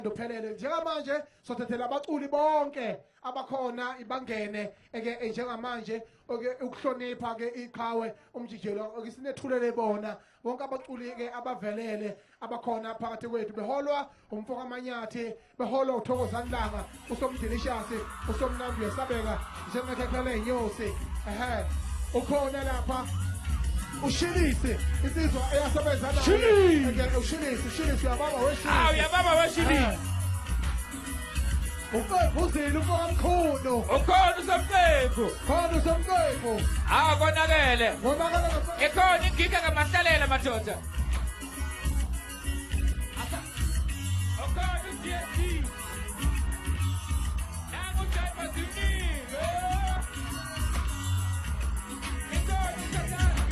Ndophelele njengamanje sothethela abaculi bonke abakhona ibangene eke njengamanje ukuhlonipha ke iqhawe umjijelo okusinethulele bona bonke abaculi ke abavelele abakhona phakathi kwethu beholwa umfoka amanyathi beholwa uThokozanilanga usomdelicious usomnambi yesabeka njengekhekhala inyosi ukhona lapha ushilisi insizwa eyasebenza nayo ushilisi uyababa weshilisi uyababa weshilisi Uzile umfoka mkhulu ukhona usomqephu konakele ikhona ingiga ngamahlalela madoda ukhona i-DST nangu Jaipa Zuniwe ikhona uSathana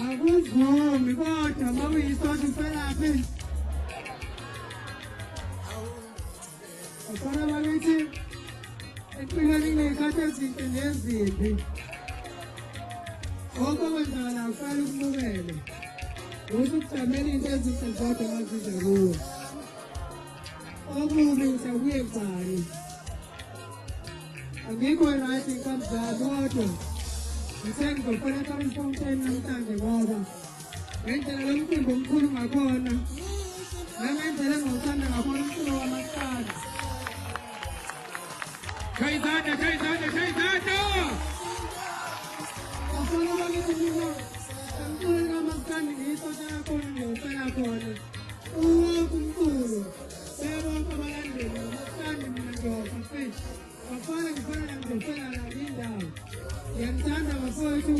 akuvumi kodwa mawuyisonto uselaphi ufana bakithi empilweni ngey'khathi ezinhle nezimbi konke okwenzakala kufanele ukumukele ukuthi ukujamela into ezinhle zodwa maziza kuwe okubi usakuye kubani angikho right inkabi zami kodwa ngisengizofonela umfonteni namhlanje ngoba ngendlela lo mcimbi omkhulu ngakhona nangendlela engawuthanda ngakhona umculo wamasana Shayizanda afuna bakithi mina umculo kamasana ngiyisosha yakhona ngiyosela khona uwonke umculo sebonke abalandeli ngamasana mina ngiyofa fish bafana ngifana ngizofela nabo indawo ngiyamthanda bafowethu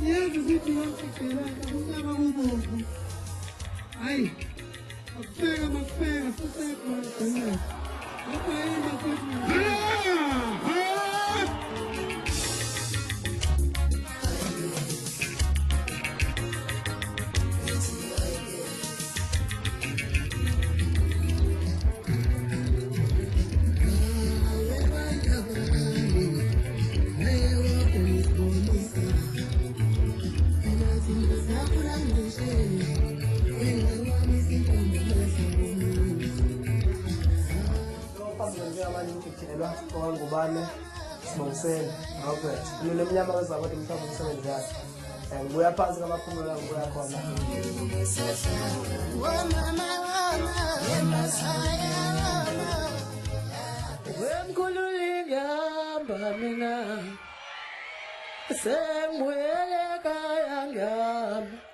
yazi ukuthi wamficelana kumnyama kubomvu hayi akufeka makufeka futhi ekhona apha yini bafowethu ngubane sibongisele Albert mina emnyama wezabo mthamo umsebenzi wakhe ngibuya phansi kamaphumulo ngibuya khona wemkhululi ngihamba mina sengwele kaya ngihamba